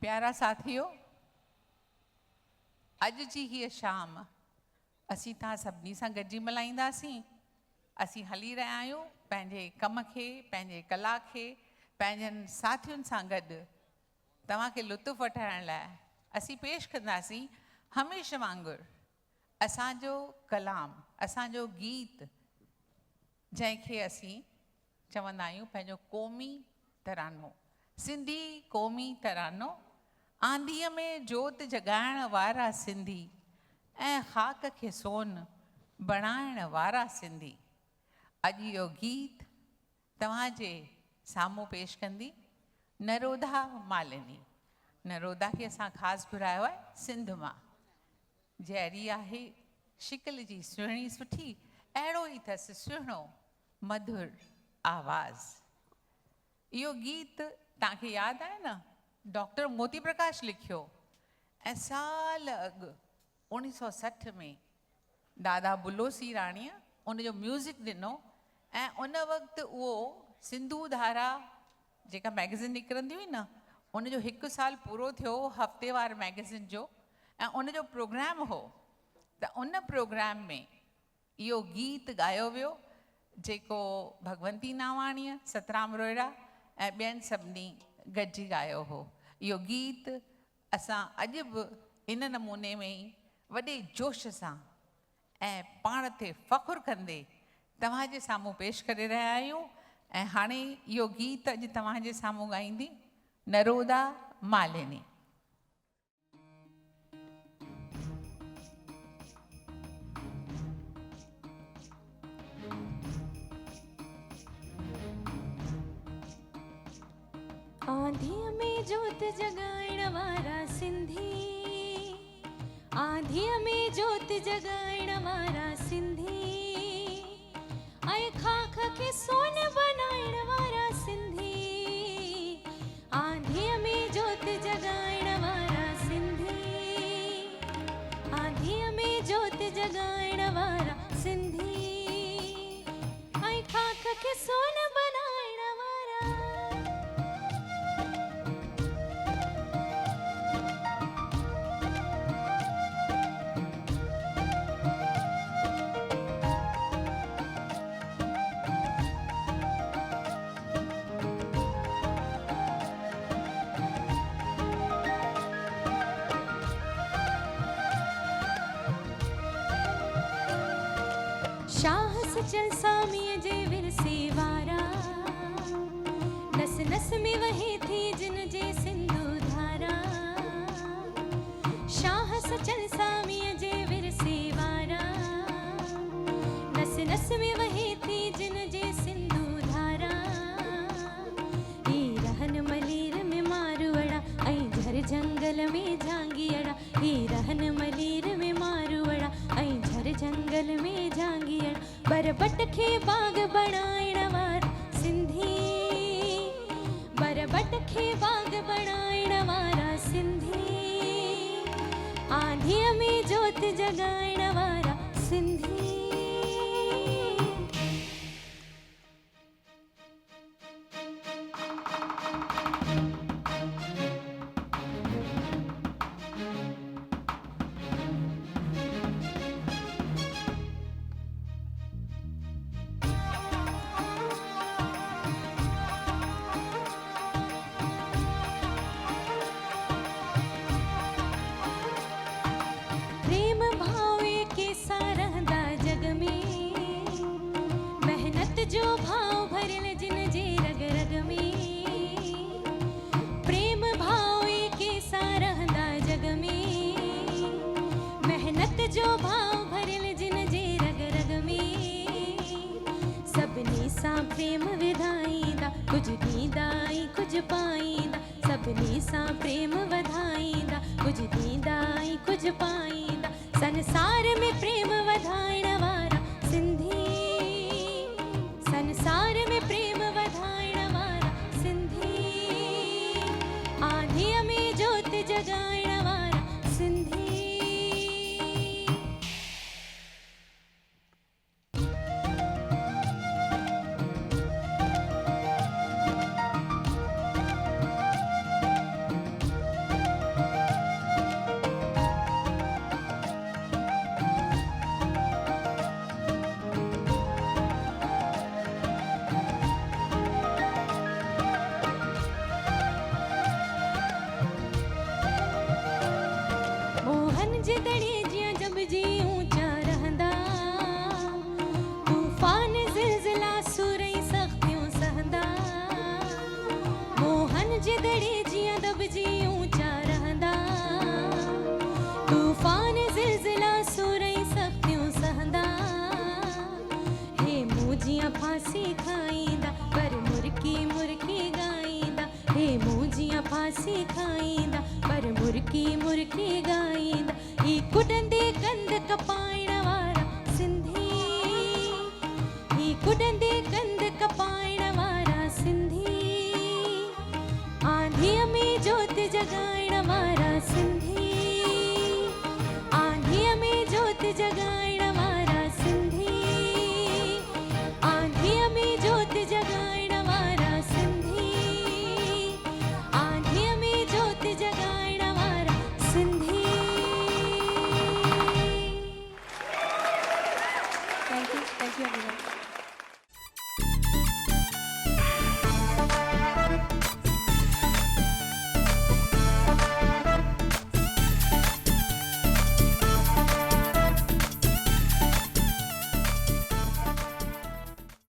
प्यारा साथियों, अॼु जी हीअ शाम असीं तव्हां सभिनी सां गॾिजी मल्हाईंदासीं। असीं हली रहिया आहियूं पंहिंजे कम खे, पंहिंजे कला खे, पंहिंजनि साथियुनि सां गॾु तव्हांखे लुत्फ़ वठाइण लाइ असीं पेश कंदासीं हमेशह वांगुरु असांजो कलाम, असांजो गीत, जंहिंखे असीं चवंदा आहियूं पंहिंजो क़ौमी तरानो, सिंधी क़ौमी तरानो। आंधीअ में जोत जॻाइण वारा सिंधी ऐं ख़ाक खे सोन बणाइण वारा सिंधी। अॼु इहो गीत तव्हांजे साम्हूं पेश कंदी नरोधा मालिनी। नरोधा खे असां ख़ासि घुरायो आहे सिंध मां। जहिड़ी आहे शिकिल जी सुहिणी सुठी, अहिड़ो ई अथसि सुहिणो मधुर आवाज़। इहो गीत तव्हांखे यादि आहे न, डॉक्टर मोती प्रकाश लिखियो ऐं साल अॻु 1960 में दादा बुलोसी राणीअ उनजो म्यूज़िक ॾिनो। ऐं उन वक़्तु उहो सिंधू धारा जेका मैगज़िन निकिरंदी हुई न, उनजो 1 साल पूरो थियो हफ़्तेवार मैगज़िन जो, ऐं उनजो प्रोग्राम हो। त उन प्रोग्राम में इहो गीत ॻायो वियो जेको भगवंती नावाणीअ, सतराम रोहिड़ा ऐं ॿियनि सभिनी गॾिजी ॻायो हो। इहो गीत असां अॼु बि इन नमूने में ई वॾे जोश सां ऐं पाण ते फ़ख़ुरु कंदे तव्हांजे साम्हूं पेश करे रहिया आहियूं। ऐं हाणे इहो गीत अॼु तव्हांजे साम्हूं ॻाईंदी नरोधा मालिनी। आंधीअ में जोत जगाइण वारा सिंधी, आंधीअ में जोत जगाइण वारा सिंधी, ऐं ख़ाक खे सोन बनाइण वारा सिंधी। आंधीअ में जोत जगाइण वारा सिंधी, आंधीअ में जोत जगाइण वारा सिंधी, ऐं ख़ाक खे सोन बनाइण वारा। शाह सचल सामीअ जे विरसे वारा, नस नस में वहे थी जिन जे सिंधु धारा। शाह सचल सामीअ जे विरसे वारा, नस नस में वहे थी जिन जे सिंधु धारा। ही रहन मलीर में मारवड़ा ऐं झर जंगल में झांगियड़ा। ही रहन मलीर में मारवड़ा ऐं झर जंगल में झांगियड़ा। बरबट खे बाग बणाइण वारा सिंधी, बरबट खे बाग बणाइण वारा सिंधी, आंधीअ में जोत जगाइण वारा सिंधी। प्रेम भावे के सारहंदा जग में, मेहनत जो भाव भरियल जिन जे रग रग में। प्रेम भावे के सारहंदा जग में, मेहनत जो भाव भरियल जिन जे रग रग में। सभिनी सां प्रेम विधाईंदा, कुझु ॾींदा ऐं कुझु पाईंदा। सभिनी सां प्रेम वधाईंदा, कुझु ॾींदा ऐं कुझु पाईंदा। संसार में प्रेम वधाइण वारा सिंधी, संसार में प्रेम वधाइण वारा सिंधी, आंधीअ में जोत जगाइण वारा सिंधी। दबजी ऊंचा रहंदा तूफान ज़िलज़िला सूरई सख्तियूं सहंदा हे मूजियां फांसी खाईंदा पर मुर्की मुर्की गाईंदा हे मूजियां फांसी खाईंदा पर मुर्की मुर्की गाईंदा ही कुॾंदे कंद कपाइण वारा सिंधी ही कुॾंदे कंद कपाइण वारा सिंधी आंधीअ में जोत जगाइण